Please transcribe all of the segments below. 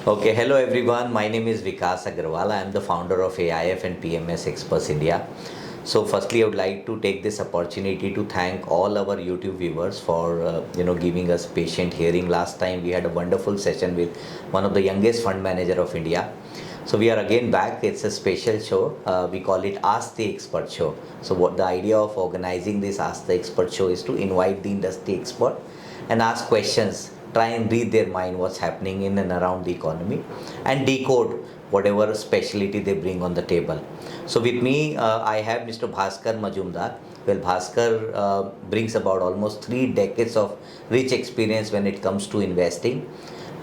Okay, hello everyone. My name is Vikas Agrawal. I am the founder of AIF and PMS Experts India. So, firstly, I would like to take this opportunity to thank all our YouTube viewers for giving us patient hearing. Last time we had a wonderful session with one of the youngest fund manager of India. So we are again back. It's a special show. We call it Ask the Expert Show. So what the idea of organizing this Ask the Expert Show is to invite the industry expert and ask questions, try and read their mind what's happening in and around the economy and decode whatever specialty they bring on the table. So with me, I have Mr. Bhaskar Majumdar. Well, Bhaskar brings about almost 3 decades of rich experience when it comes to investing.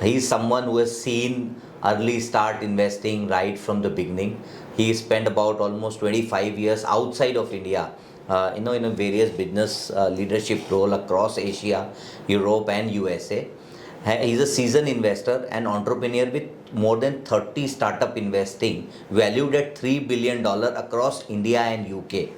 He is someone who has seen early start investing right from the beginning. He spent about almost 25 years outside of India, in a various business leadership role across Asia, Europe and USA. He's a seasoned investor and entrepreneur with more than 30 startup investing valued at $3 billion across India and UK.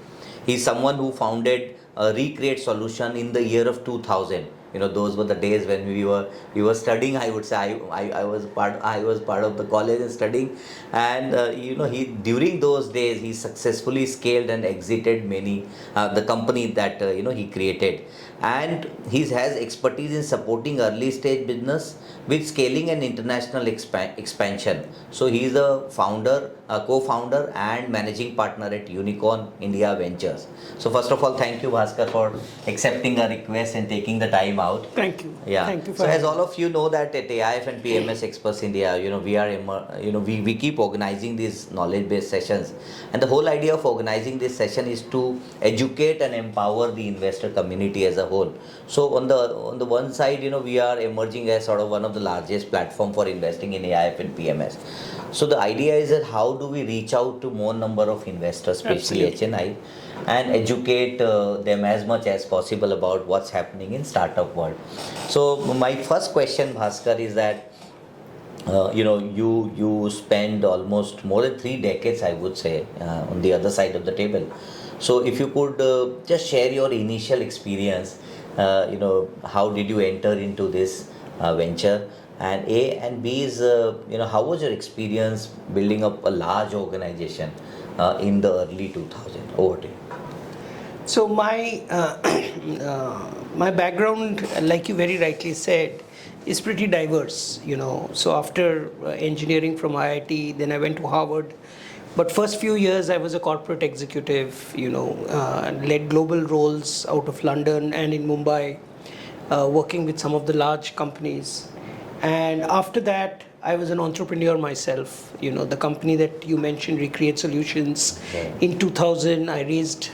He's someone who founded Recreate Solution in the year of 2000. Those were the days when we were studying. I would say I was part of the college and studying, and he during those days he successfully scaled and exited many the company that he created, and he has expertise in supporting early stage business with scaling and international expansion. So he is a founder, a co-founder and managing partner at Unicorn India Ventures. So first of all, thank you, Bhaskar, for accepting our request and taking the time out. Thank you. Yeah. Thank you for So as all of you know that at AIF and PMS Experts India, we keep organizing these knowledge-based sessions, and the whole idea of organizing this session is to educate and empower the investor community as a whole. So on the one side, we are emerging as sort of one of the largest platform for investing in AIF and PMS. So the idea is that how do we reach out to more number of investors, especially HNI, and educate them as much as possible about what's happening in startup world. So my first question, Bhaskar, is that you spend almost more than 3 decades, I would say, on the other side of the table. So if you could just share your initial experience, how did you enter into this venture? And A and B is, how was your experience building up a large organization in the early 2000s? Over to you. So my my background, like you very rightly said, is pretty diverse. So after engineering from IIT, then I went to Harvard. But first few years I was a corporate executive. Led global roles out of London and in Mumbai, working with some of the large companies. And after that, I was an entrepreneur myself. The company that you mentioned, Recreate Solutions, in 2000, I raised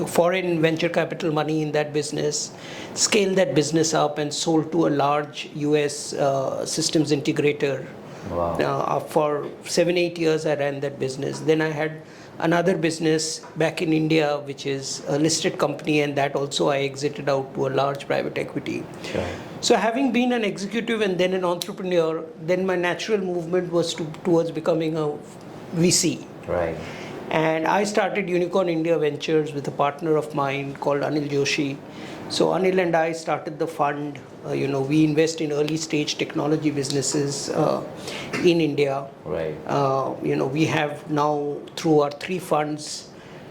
foreign venture capital money in that business, scaled that business up and sold to a large US systems integrator. Wow. For 7-8 years, I ran that business. Then I had another business back in India, which is a listed company, and that also I exited out to a large private equity. Sure. So having been an executive and then an entrepreneur, then my natural movement was towards becoming a VC. Right. And I started Unicorn India Ventures with a partner of mine called Anil Joshi. So Anil and I started the fund. We invest in early stage technology businesses in India. Right. We have now, through our 3 funds,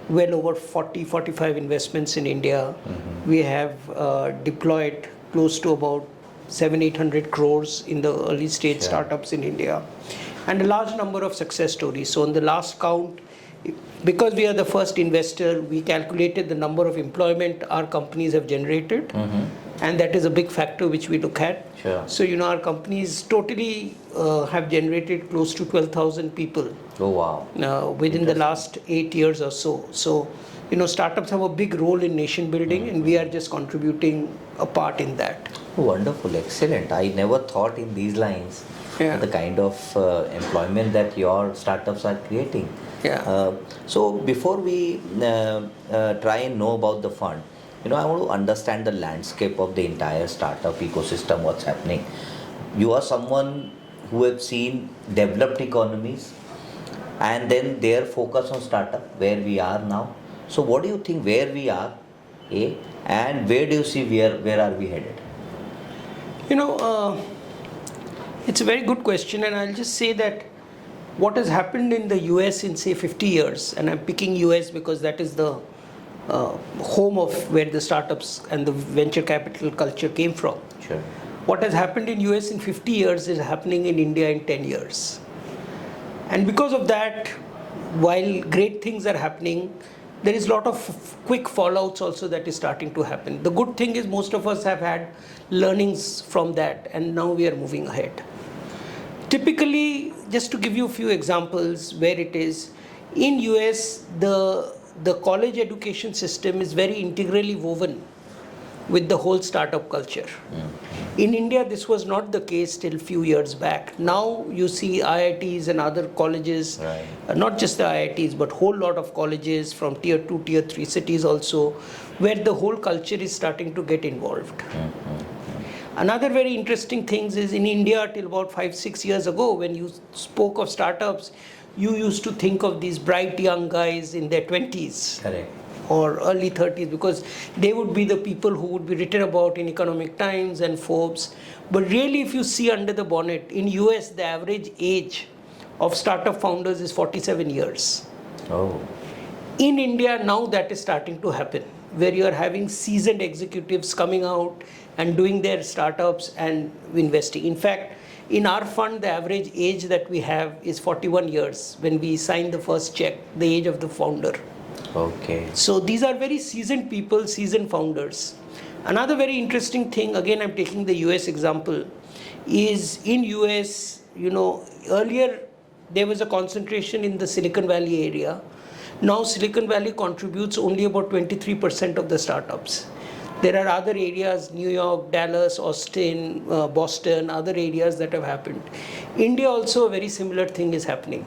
well over 45 investments in India. Mm-hmm. We have deployed close to about 700-800 crores in the early stage startups in India, and a large number of success stories. So on the last count, because we are the first investor, we calculated the number of employment our companies have generated, and that is a big factor which we look at. Sure. So our companies totally have generated close to 12,000 people. Oh wow. Within the last 8 years or so. So startups have a big role in nation building, and we are just contributing a part in that. Wonderful, excellent. I never thought in these lines the kind of employment that your startups are creating. Yeah. So before we try and know about the fund, I want to understand the landscape of the entire startup ecosystem, what's happening. You are someone who have seen developed economies and then their focus on startup, where we are now. So what do you think where we are, A, and where do you see where are we headed? It's a very good question, and I'll just say that what has happened in the US in say 50 years, and I'm picking US because that is the home of where the startups and the venture capital culture came from. Sure. What has happened in US in 50 years is happening in India in 10 years. And because of that, while great things are happening, there is a lot of quick fallouts also that is starting to happen. The good thing is most of us have had learnings from that, and now we are moving ahead. Typically, just to give you a few examples where it is, in US, the college education system is very integrally woven with the whole startup culture. In India, this was not the case till few years back. Now you see IITs and other colleges, Right. not just the IITs, but whole lot of colleges from tier 2, tier 3 cities also, where the whole culture is starting to get involved. Another very interesting thing is in India till about 5-6 years ago, when you spoke of startups, you used to think of these bright young guys in their 20s. Correct. Or early 30s, because they would be the people who would be written about in Economic Times and Forbes. But really, if you see under the bonnet, in US, the average age of startup founders is 47 years. Oh. In India, now that is starting to happen, where you are having seasoned executives coming out and doing their startups and investing. In fact, in our fund, the average age that we have is 41 years when we sign the first check, the age of the founder. Okay. So these are very seasoned people, seasoned founders. Another very interesting thing, again I'm taking the US example, is in US, earlier there was a concentration in the Silicon Valley area. Now Silicon Valley contributes only about 23% of the startups. There are other areas, New York, Dallas, Austin, Boston, other areas that have happened. India also a very similar thing is happening.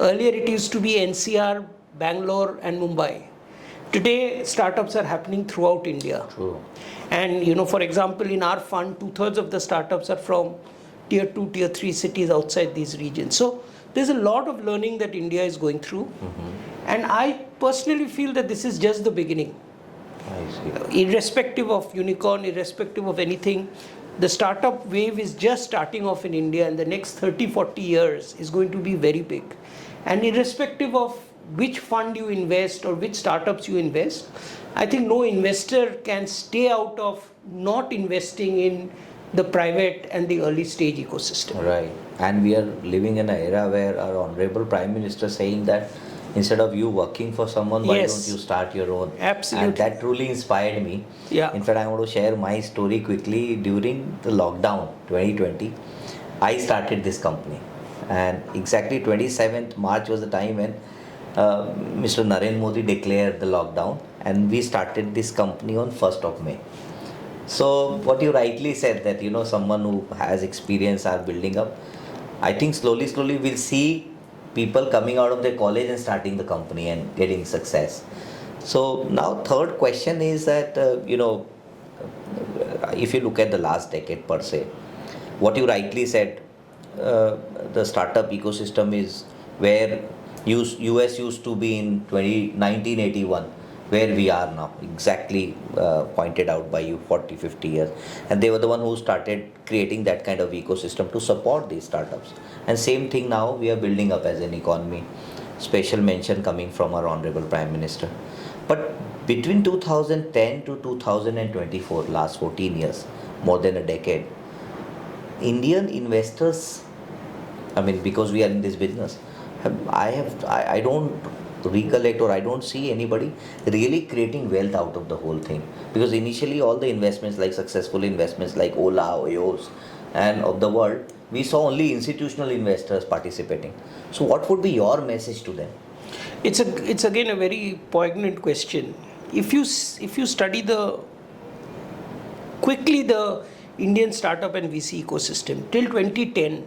Earlier it used to be NCR, Bangalore and Mumbai. Today, startups are happening throughout India. True. And, for example, in our fund, 2/3 of the startups are from tier 2, tier 3 cities outside these regions. So there's a lot of learning that India is going through. And I personally feel that this is just the beginning. I see. Irrespective of unicorn, irrespective of anything, the startup wave is just starting off in India, and the next 30-40 years is going to be very big. And irrespective of which fund you invest or which startups you invest, I think no investor can stay out of not investing in the private and the early stage ecosystem. Right. And we are living in an era where our Honorable Prime Minister saying that instead of you working for someone, why Yes. don't you start your own? Absolutely. And that truly inspired me. Yeah. In fact, I want to share my story quickly. During the lockdown 2020, I started this company. And exactly 27th March was the time when Mr. Narendra Modi declared the lockdown, and we started this company on 1st of May. So what you rightly said that someone who has experience are building up. I think slowly we'll see people coming out of their college and starting the company and getting success. So now third question is that if you look at the last decade per se, what you rightly said, the startup ecosystem is where US used to be in 1981, where we are now, exactly pointed out by you, 40-50 years. And they were the one who started creating that kind of ecosystem to support these startups. And same thing now we are building up as an economy. Special mention coming from our Honorable Prime Minister. But between 2010 to 2024, last 14 years, more than a decade, Indian investors, because we are in this business, I don't recollect or I don't see anybody really creating wealth out of the whole thing. Because initially all the investments, like successful investments like Ola, Oyos and of the world, we saw only institutional investors participating. So what would be your message to them? It's again a very poignant question. If you study the Indian startup and VC ecosystem till 2010,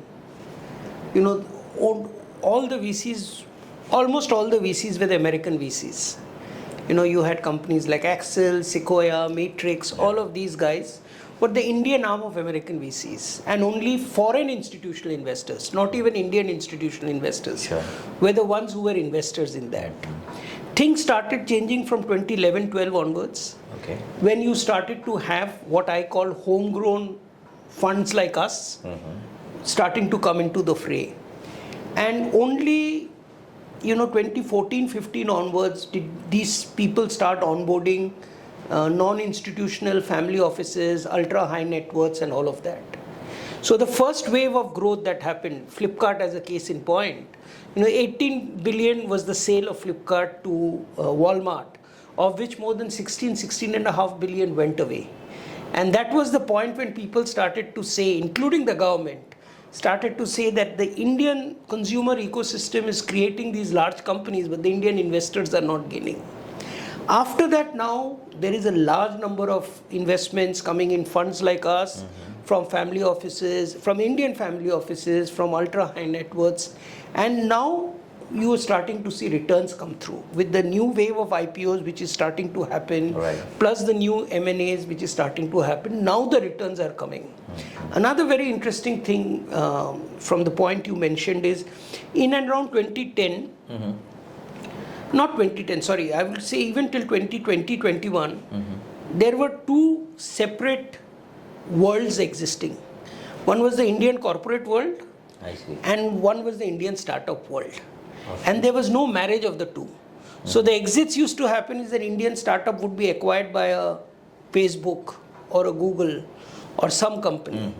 almost all the VCs were the American VCs. You had companies like Axel, Sequoia, Matrix, all of these guys were the Indian arm of American VCs, and only foreign institutional investors, not even Indian institutional investors, Sure. were the ones who were investors in that. Things started changing from 2011-12 onwards, Okay. when you started to have what I call homegrown funds like us, starting to come into the fray. And only 2014-15 onwards did these people start onboarding non-institutional family offices, ultra high net worths and all of that. So the first wave of growth that happened, Flipkart as a case in point, 18 billion was the sale of Flipkart to Walmart, of which more than 16.5 billion went away. And that was the point when people started to say, including the government, started to say that the Indian consumer ecosystem is creating these large companies, but the Indian investors are not gaining. After that, now there is a large number of investments coming in funds like us, from family offices, from Indian family offices, from ultra high net worths, and now you are starting to see returns come through with the new wave of IPOs which is starting to happen, right, plus the new M&As which is starting to happen. Now the returns are coming. Another very interesting thing from the point you mentioned is in and around 2010, not 2010, sorry, I will say even till 2020-21, there were two separate worlds existing. One was the Indian corporate world, I see, and one was the Indian startup world. And there was no marriage of the two. So the exits used to happen is that Indian startup would be acquired by a Facebook or a Google or some company.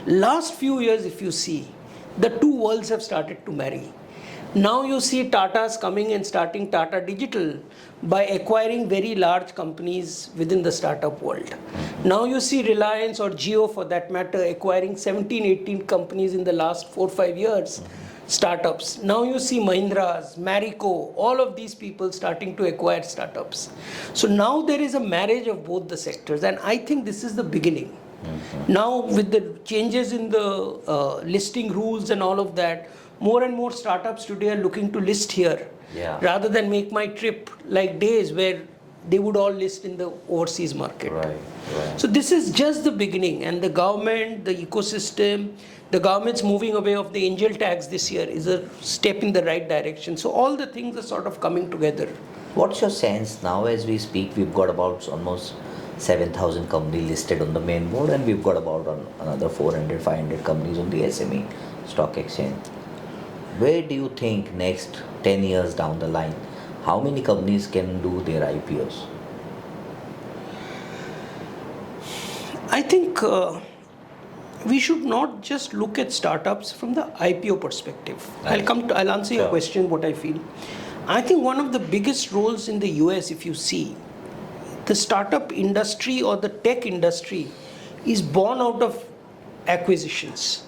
Last few years, if you see, the two worlds have started to marry. Now you see Tata's coming and starting Tata Digital by acquiring very large companies within the startup world. Now you see Reliance or Jio for that matter acquiring 17-18 companies in the last 4-5 years. Startups. Now you see Mahindra's, Marico, all of these people starting to acquire startups. So now there is a marriage of both the sectors, and I think this is the beginning. Now with the changes in the listing rules and all of that, more and more startups today are looking to list here, rather than make my trip like days where they would all list in the overseas market. right. So this is just the beginning, and the government, the ecosystem, the government's moving away of the angel tax this year is a step in the right direction. So all the things are sort of coming together. What's your sense now as we speak? We've got about almost 7,000 companies listed on the main board, and we've got about another 400-500 companies on the SME stock exchange. Where do you think next 10 years down the line, how many companies can do their IPOs? I think we should not just look at startups from the IPO perspective. Right. I'll answer your question, what I feel. I think one of the biggest roles in the US, if you see, the startup industry or the tech industry is born out of acquisitions.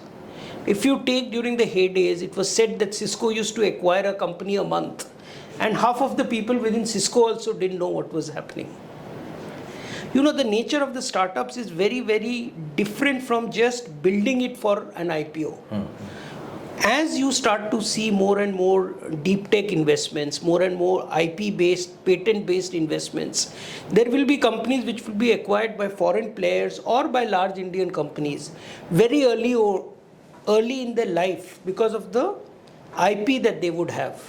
If you take during the heydays, it was said that Cisco used to acquire a company a month, and half of the people within Cisco also didn't know what was happening. The nature of the startups is very, very different from just building it for an IPO. As you start to see more and more deep tech investments, more and more IP-based, patent-based investments, there will be companies which will be acquired by foreign players or by large Indian companies very early in their life because of the IP that they would have.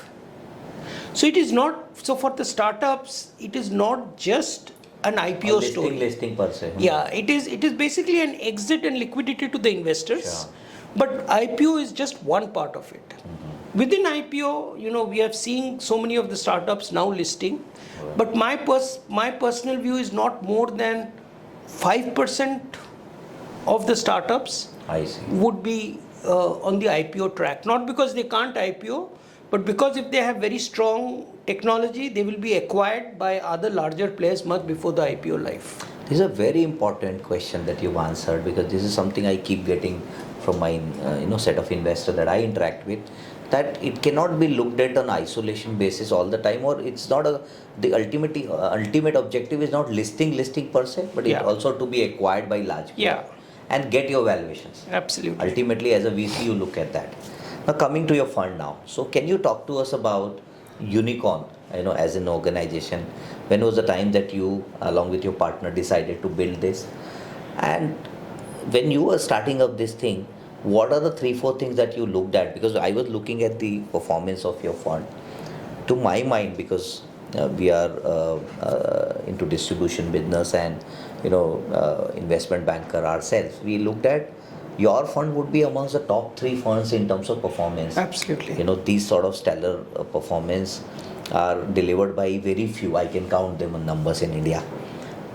So it is not, so for the startups, it is not just an IPO story. Listing per se. Yeah, it is basically an exit and liquidity to the investors. Sure. But IPO is just one part of it. Within IPO, we have seen so many of the startups now listing. Right. But my personal view is not more than 5% of the startups would be on the IPO track. Not because they can't IPO, but because if they have very strong technology, they will be acquired by other larger players much before the IPO life. This is a very important question that you've answered, because this is something I keep getting from my set of investors that I interact with, that it cannot be looked at on isolation basis all the time, or it's not the ultimate objective is not listing per se, but it also to be acquired by large players and get your valuations. Absolutely. Ultimately, as a VC, you look at that. Now, coming to your fund now. So, can you talk to us about Unicorn, as an organization? When was the time that you, along with your partner, decided to build this? And when you were starting up this thing, what are the 3-4 things that you looked at? Because I was looking at the performance of your fund. To my mind, because we are into distribution business and investment banker ourselves, we looked at your fund would be amongst the top 3 funds in terms of performance. Absolutely. These sort of stellar performance are delivered by very few. I can count them on numbers in India.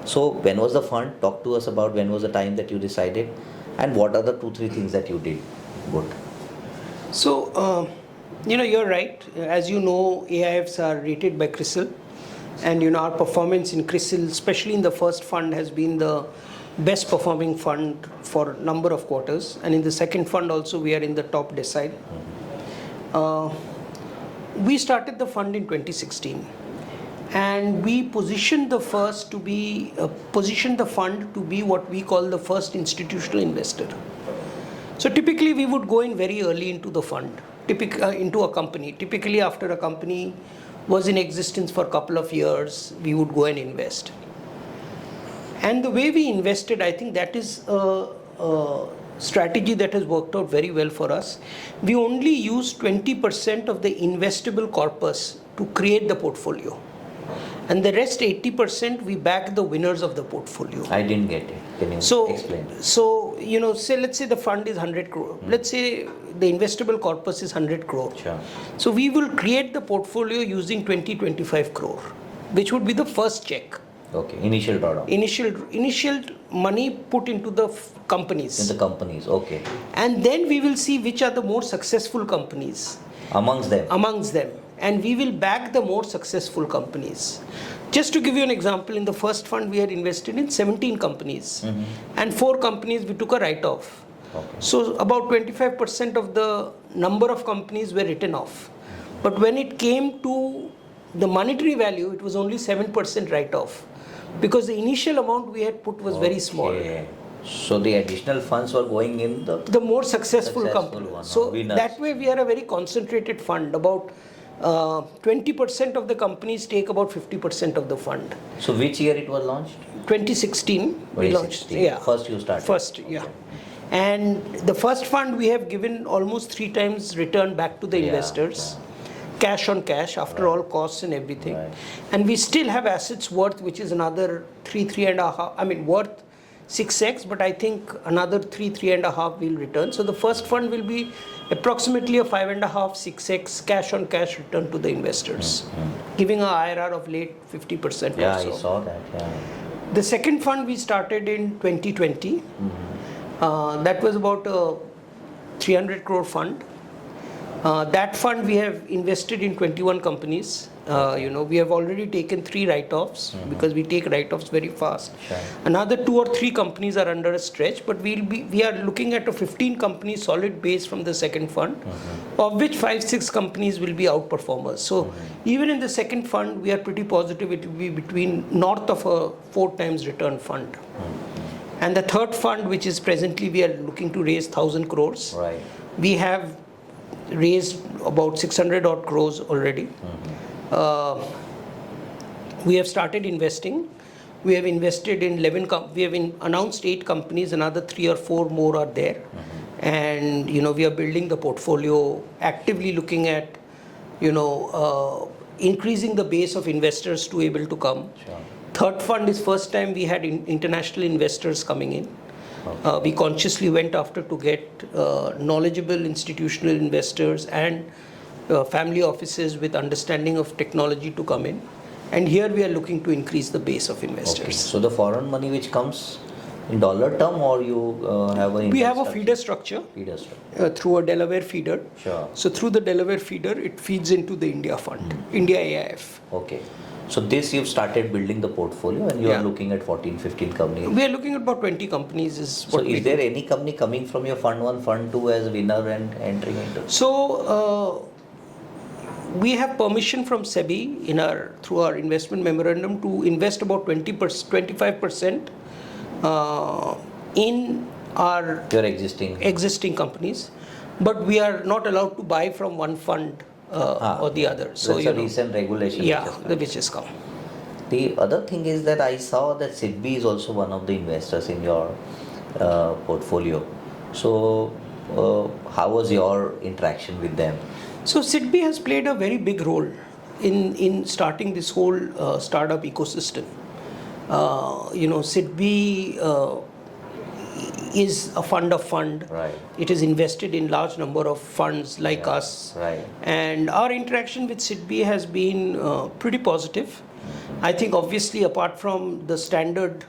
So when was the fund? Talk to us about when was the time that you decided, and what are the 2-3 things that you did good. So, you're right. As you know, AIFs are rated by CRISIL, and our performance in CRISIL, especially in the first fund, has been the best performing fund for a number of quarters, and in the second fund also we are in the top decile. We started the fund in 2016, and we positioned the fund to be what we call the first institutional investor. So typically we would go in very early into the fund, into a company. Typically after a company was in existence for a couple of years, we would go and invest. And the way we invested, I think that is a strategy that has worked out very well for us. We only use 20% of the investable corpus to create the portfolio. And the rest 80% we back the winners of the portfolio. I didn't get it. Can you explain? So, let's say the fund is 100 crore. Let's say the investable corpus is 100 crore. Sure. So we will create the portfolio using 20-25 crore, which would be the first check. Okay, initial drawdown. Initial money put into the companies. In the companies, okay. And then we will see which are the more successful companies. Amongst them. And we will back the more successful companies. Just to give you an example, in the first fund we had invested in 17 companies. And 4 companies we took a write-off. Okay. So about 25% of the number of companies were written off. But when it came to the monetary value, it was only 7% write-off, because the initial amount we had put was very small. So the additional funds were going in the more successful company. So that way we are a very concentrated fund. About 20% of the companies take about 50% of the fund. So which year it was launched? 2016 we launched. Yeah. First you started. First, yeah. And the first fund we have given almost 3 times return back to the investors. Cash on cash after all costs and everything. And we still have assets worth, which is another 3.5, worth 6x, but I think another 3.5 will return. So the first fund will be approximately a 5.5, 6x cash on cash return to the investors, giving a IRR of late 50%. Yeah, or so. I saw that. Yeah. The second fund we started in 2020. That was about a 300 crore fund. That fund we have invested in 21 companies. We have already taken 3 write-offs, because we take write-offs very fast. Sure. Another 2 or 3 companies are under a stretch, but we are looking at a 15 company solid base from the second fund, of which 5-6 companies will be outperformers. So even in the second fund, we are pretty positive it will be between north of a 4 times return fund. And the third fund, which is presently we are looking to raise 1,000 crores. Right. We have raised about 600 odd crores already. We have started investing. We have invested in 11 we have announced 8 companies, another 3 or 4 more are there. And we are building the portfolio, actively looking at increasing the base of investors to able to come. Sure. Third fund is first time we had international investors coming in. We consciously went after to get knowledgeable institutional investors and family offices with understanding of technology to come in. And here we are looking to increase the base of investors. Okay. So the foreign money which comes in dollar term, or you have a... We have a feeder structure. Through a Delaware feeder. Sure. So through the Delaware feeder, it feeds into the India fund, India AIF. Okay. So this you've started building the portfolio, and you are looking at 14-15 companies. We are looking at about 20 companies is what is there any company coming from your fund 1, fund 2 as winner and entering into? So we have permission from SEBI through our investment memorandum to invest about 25% in your existing companies, but we are not allowed to buy from one fund or the other. So that's a recent regulation. Which has come. The other thing is that I saw that SIDBI is also one of the investors in your portfolio. So how was your interaction with them? So SIDBI has played a very big role in starting this whole startup ecosystem. SIDBI is a fund of fund. Right. It is invested in large number of funds like us. Right. And our interaction with SIDBI has been pretty positive. I think obviously apart from the standard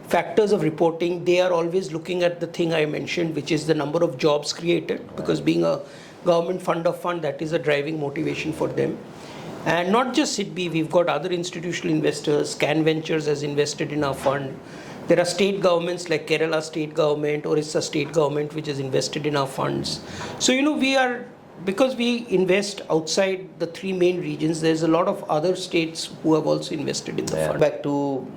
factors of reporting, they are always looking at the thing I mentioned, which is the number of jobs created, because being a government fund of fund, that is a driving motivation for them. And not just SIDBI, we've got other institutional investors. Can Ventures has invested in our fund. There are state governments like Kerala state government, Orissa state government, which has invested in our funds. So, we are, because we invest outside the three main regions, there's a lot of other states who have also invested in the fund. Back to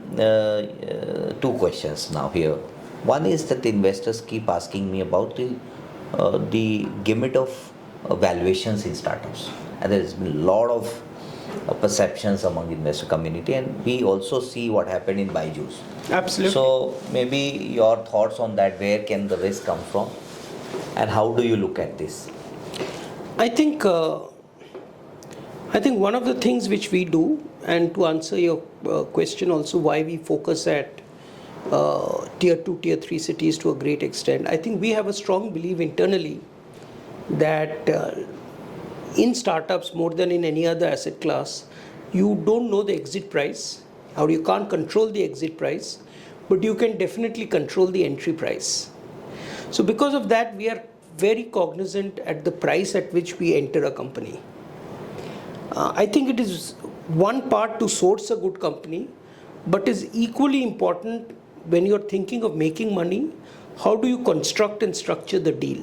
two questions now here. One is that the investors keep asking me about the gamut of valuations in startups. And there's been a lot of perceptions among investor community, and we also see what happened in Byju's. Absolutely. So maybe your thoughts on that, where can the risk come from and how do you look at this? I think one of the things which we do, and to answer your question also why we focus at tier 2, tier 3 cities to a great extent, I think we have a strong belief internally that in startups more than in any other asset class, you don't know the exit price, or you can't control the exit price, but you can definitely control the entry price. So because of that, we are very cognizant at the price at which we enter a company. I think it is one part to source a good company, but is equally important when you're thinking of making money, how do you construct and structure the deal?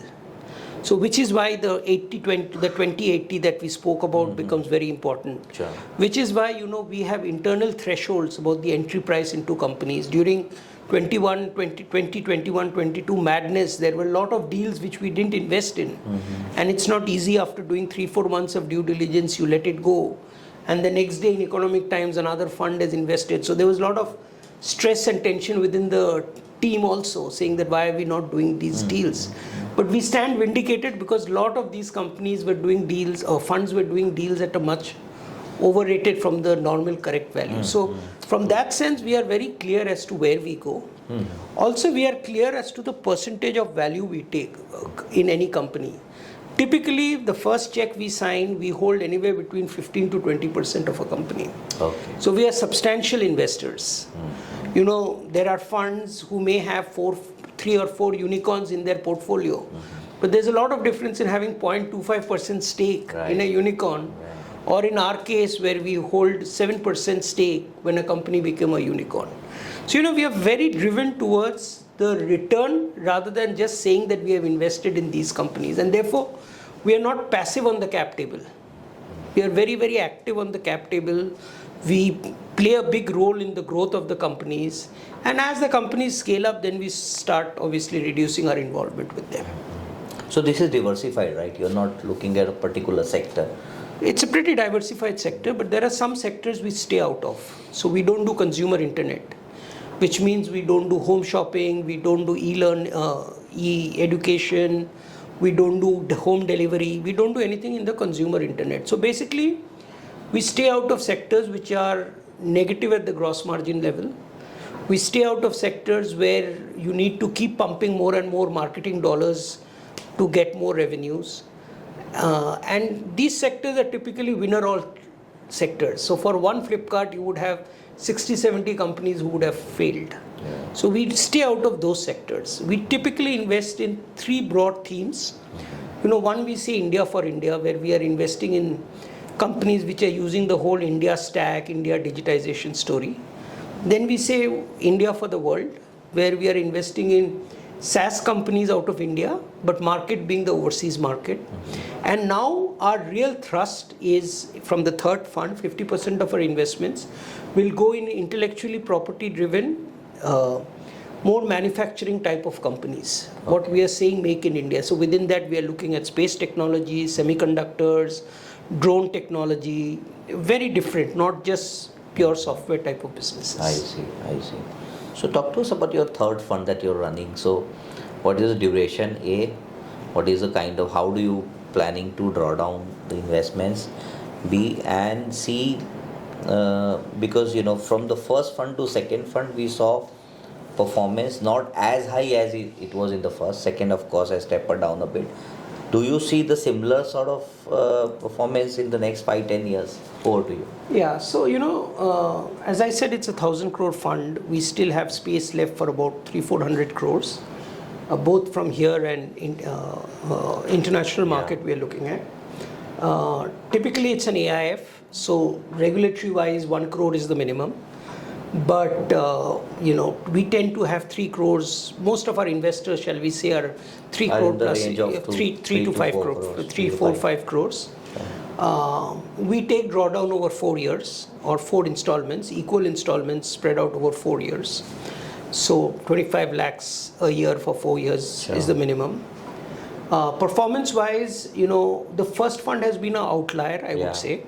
So which is why the 80-20, the 20-80 that we spoke about becomes very important. Sure. Which is why, we have internal thresholds about the entry price into companies. During 2021-22 madness, there were a lot of deals which we didn't invest in. And it's not easy after doing 3-4 months of due diligence, you let it go. And the next day in economic times, another fund has invested. So there was a lot of stress and tension within the team also, saying that why are we not doing these deals? But we stand vindicated because a lot of these companies were doing deals, or funds were doing deals at a much overrated from the normal correct value. So from that sense, we are very clear as to where we go. Also, we are clear as to the percentage of value we take in any company. Typically, the first check we sign, we hold anywhere between 15 to 20% of a company. Okay. So we are substantial investors. There are funds who may have 3 or 4 unicorns in their portfolio. But there's a lot of difference in having 0.25% stake in a unicorn, or in our case where we hold 7% stake when a company became a unicorn. So, we are very driven towards the return rather than just saying that we have invested in these companies. And therefore, we are not passive on the cap table. We are very, very active on the cap table. We play a big role in the growth of the companies. And as the companies scale up, then we start obviously reducing our involvement with them. So this is diversified, right? You're not looking at a particular sector. It's a pretty diversified sector, but there are some sectors we stay out of. So we don't do consumer internet, which means we don't do home shopping, we don't do e-education, we don't do home delivery, we don't do anything in the consumer internet. So basically, we stay out of sectors which are negative at the gross margin level. We stay out of sectors where you need to keep pumping more and more marketing dollars to get more revenues. And these sectors are typically winner-all sectors. So for one Flipkart, you would have 60-70 companies who would have failed. So we stay out of those sectors. We typically invest in 3 broad themes. One, we say India for India, where we are investing in companies which are using the whole India stack, India digitization story. Then we say India for the world, where we are investing in SaaS companies out of India, but market being the overseas market. And now our real thrust is from the third fund, 50% of our investments will go in intellectually property driven, more manufacturing type of companies. Okay. What we are saying make in India. So within that we are looking at space technology, semiconductors, drone technology, very different, not just pure software type of businesses. I see. So talk to us about your third fund that you're running. So what is the duration? A, what is the kind of, how do you planning to draw down the investments? B, and C, because from the first fund to second fund we saw performance, not as high as it was in the first. Second, of course, has tapered down a bit. Do you see the similar sort of performance in the next 5-10 years? Over to you. Yeah, so as I said, it's a 1,000 crore fund. We still have space left for about 300-400 crores, both from here and international market we are looking at. Typically, it's an AIF, so regulatory-wise, 1 crore is the minimum. But we tend to have 3 crores. Most of our investors, shall we say, are 3 crore in the plus, range of 3 to 5 crores, 3, 4, 5 crores. We take drawdown over 4 years or 4 installments, equal installments spread out over 4 years. So 25 lakhs a year for 4 years is the minimum. Performance-wise, the first fund has been an outlier, I would say.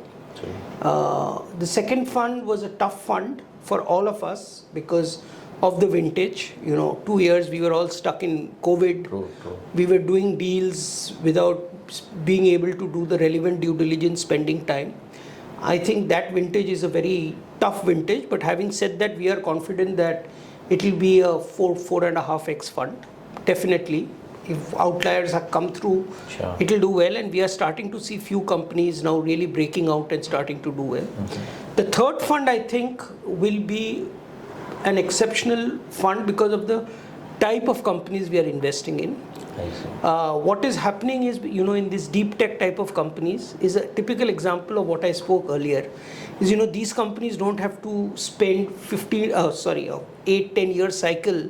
The second fund was a tough fund for all of us because of the vintage. 2 years we were all stuck in COVID. True. We were doing deals without being able to do the relevant due diligence, spending time. I think that vintage is a very tough vintage, but having said that, we are confident that it will be a 4.5x fund, definitely. If outliers have come through, it will do well, and we are starting to see few companies now really breaking out and starting to do well. The third fund, I think, will be an exceptional fund because of the type of companies we are investing in. What is happening is, in this deep tech type of companies is a typical example of what I spoke earlier. Is, these companies don't have to spend 8-10 year cycle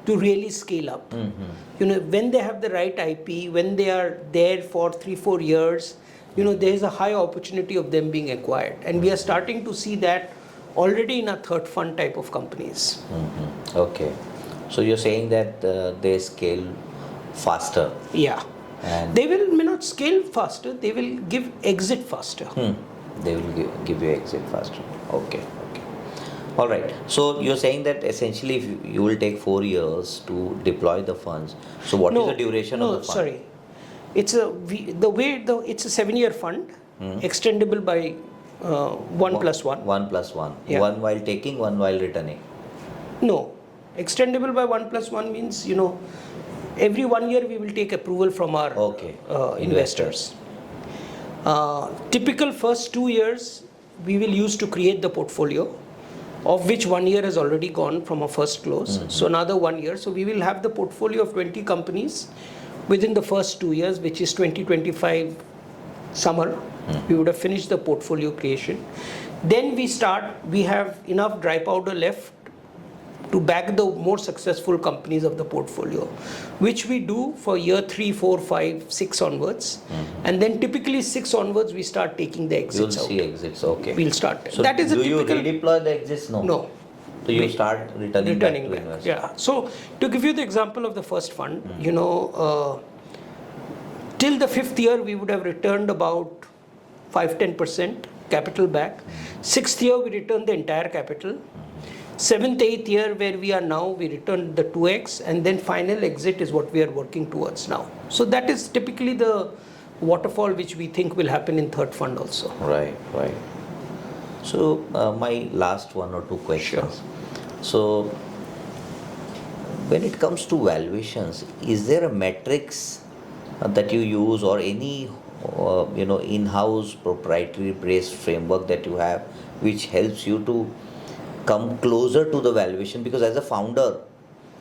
to really scale up. When they have the right IP, when they are there for 3-4 years, there is a high opportunity of them being acquired. And we are starting to see that already in a third fund type of companies. Okay. So you're saying that they scale faster. Yeah. And they may not scale faster, they will give exit faster. They will give you exit faster. Okay. All right. So you're saying that essentially you will take 4 years to deploy the funds. So what is the duration of the fund? No, sorry. It's a 7-year fund, extendable by 1 plus 1. 1 plus 1. Yeah. 1 while taking, 1 while returning. No. Extendable by 1 plus 1 means, every 1 year we will take approval from our investors. Typical first 2 years we will use to create the portfolio, of which 1 year has already gone from our first close. So another 1 year. So we will have the portfolio of 20 companies within the first 2 years, which is 2025 summer. We would have finished the portfolio creation. Then we have enough dry powder left to back the more successful companies of the portfolio, which we do for year 3, 4, 5, 6 onwards. And then typically 6 onwards, we start taking the exits out. You'll see exits, okay. We'll start. So that is do you redeploy the exits? No. So you start returning back to investors? Yeah. So to give you the example of the first fund, till the 5th year, we would have returned about 5-10% capital back. 6th year, we returned the entire capital. 7th, 8th year where we are now, we returned the 2x, and then final exit is what we are working towards now. So that is typically the waterfall which we think will happen in third fund also. Right. So my last 1 or 2 questions. Sure. So when it comes to valuations, is there a metrics that you use or any in-house proprietary based framework that you have which helps you to come closer to the valuation? Because as a founder,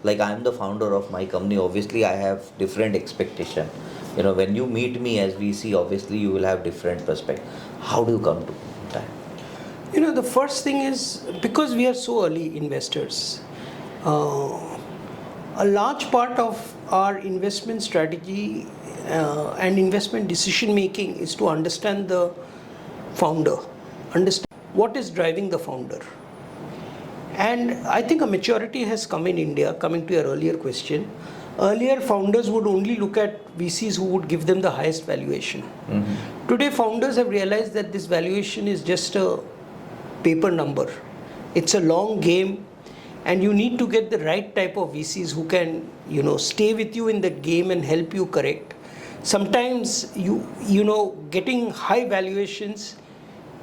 like I am the founder of my company, obviously I have different expectation. When you meet me as VC, obviously you will have different perspective. How do you come to that? The first thing is, because we are so early investors, a large part of our investment strategy and investment decision making is to understand the founder, understand what is driving the founder. And I think a maturity has come in India, coming to your earlier question. Earlier, founders would only look at VCs who would give them the highest valuation. Today, founders have realized that this valuation is just a paper number. It's a long game, and you need to get the right type of VCs who can, stay with you in the game and help you correct. Sometimes, getting high valuations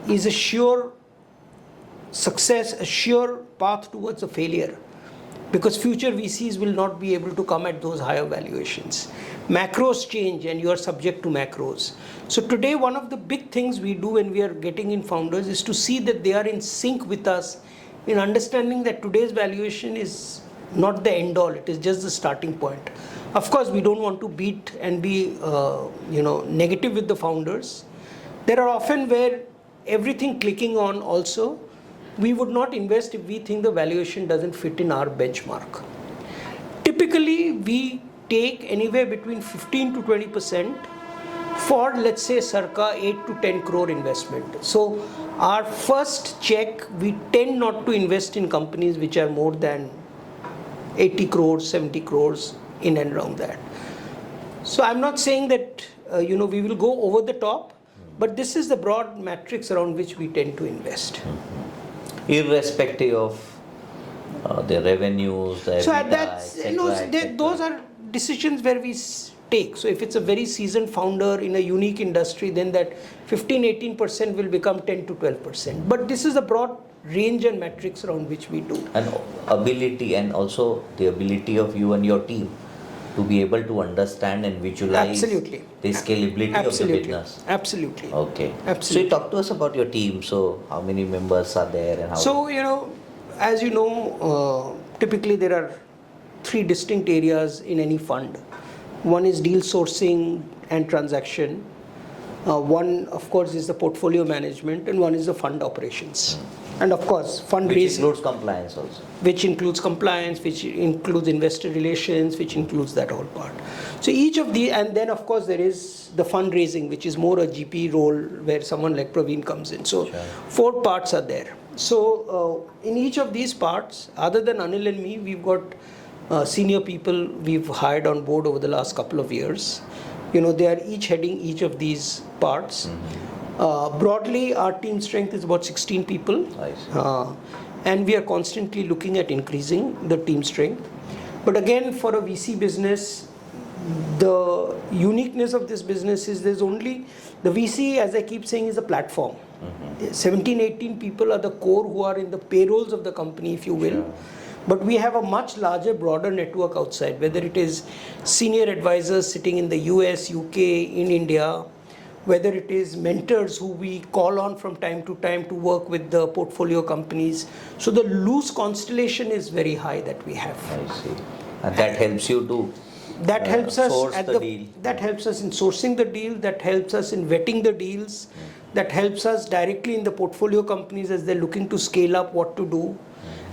is a sure success, a sure path towards a failure. because future VCs will not be able to come at those higher valuations. Macros change and you are subject to macros. So today one of the big things we do when we are getting in founders is to see that they are in sync with us in understanding that today's valuation is not the end all, it is just the starting point. Of course, we don't want to beat and be negative with the founders. There are often where everything clicking on also, we would not invest if we think the valuation doesn't fit in our benchmark. Typically, we take anywhere between 15 to 20% for, let's say, circa 8 to 10 crore investment. So our first check, we tend not to invest in companies which are more than 80 crores, 70 crores, in and around that. So I'm not saying that we will go over the top, but this is the broad matrix around which we tend to invest. Irrespective of the revenues, the So EBITDA, that's etc., those are decisions where we take. So if it's a very seasoned founder in a unique industry, then that 15-18% will become 10 to 12%. But this is a broad range and metrics around which we do. and ability, and also the ability of you and your team to be able to understand and visualize Absolutely. the scalability of the business. Absolutely. Okay. Absolutely. So you talk to us about your team. So how many members are there and how? So, as you know, typically there are three distinct areas in any fund. One is deal sourcing and transaction. One, of course, is the portfolio management, and one is the fund operations. And of course, fundraising. Which includes compliance also. Which includes compliance, which includes investor relations, which includes that whole part. So each of the, and then of course there is the fundraising, which is more a GP role where someone like Praveen comes in. So Sure. 4 parts are there. So in each of these parts, other than Anil and me, we've got senior people we've hired on board over the last couple of years. They are each heading each of these parts. Mm-hmm. Broadly, our team strength is about 16 people. I see. And we are constantly looking at increasing the team strength. But again, for a VC business, the uniqueness of this business is there's only, the VC, as I keep saying, is a platform. 17, 18 people are the core who are in the payrolls of the company, if you will. Sure. But we have a much larger, broader network outside, whether it is senior advisors sitting in the US, UK, in India, whether it is mentors who we call on from time to time to work with the portfolio companies. So the loose constellation is very high that we have. I see. And that helps you to That helps us source the deal. That helps us in sourcing the deal, that helps us in vetting the deals, that helps us directly in the portfolio companies as they're looking to scale up what to do.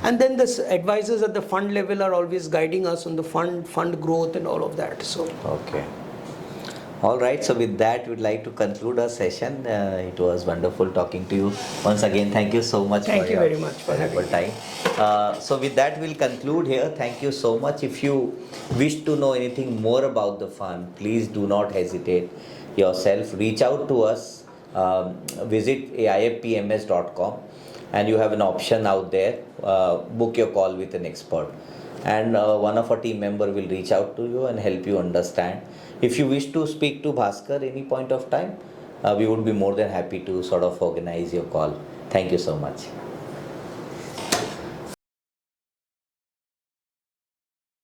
And then the advisors at the fund level are always guiding us on the fund growth and all of that. So Okay. All right. So with that, we'd like to conclude our session. It was wonderful talking to you. Once again, thank you so much Thank for you your very much for having valuable time. So with that, we'll conclude here. Thank you so much. If you wish to know anything more about the fund, please do not hesitate yourself. Reach out to us. Visit aifpms.com, and you have an option out there. Book your call with an expert, and one of our team member will reach out to you and help you understand. If you wish to speak to Bhaskar any point of time, we would be more than happy to sort of organize your call. Thank you so much.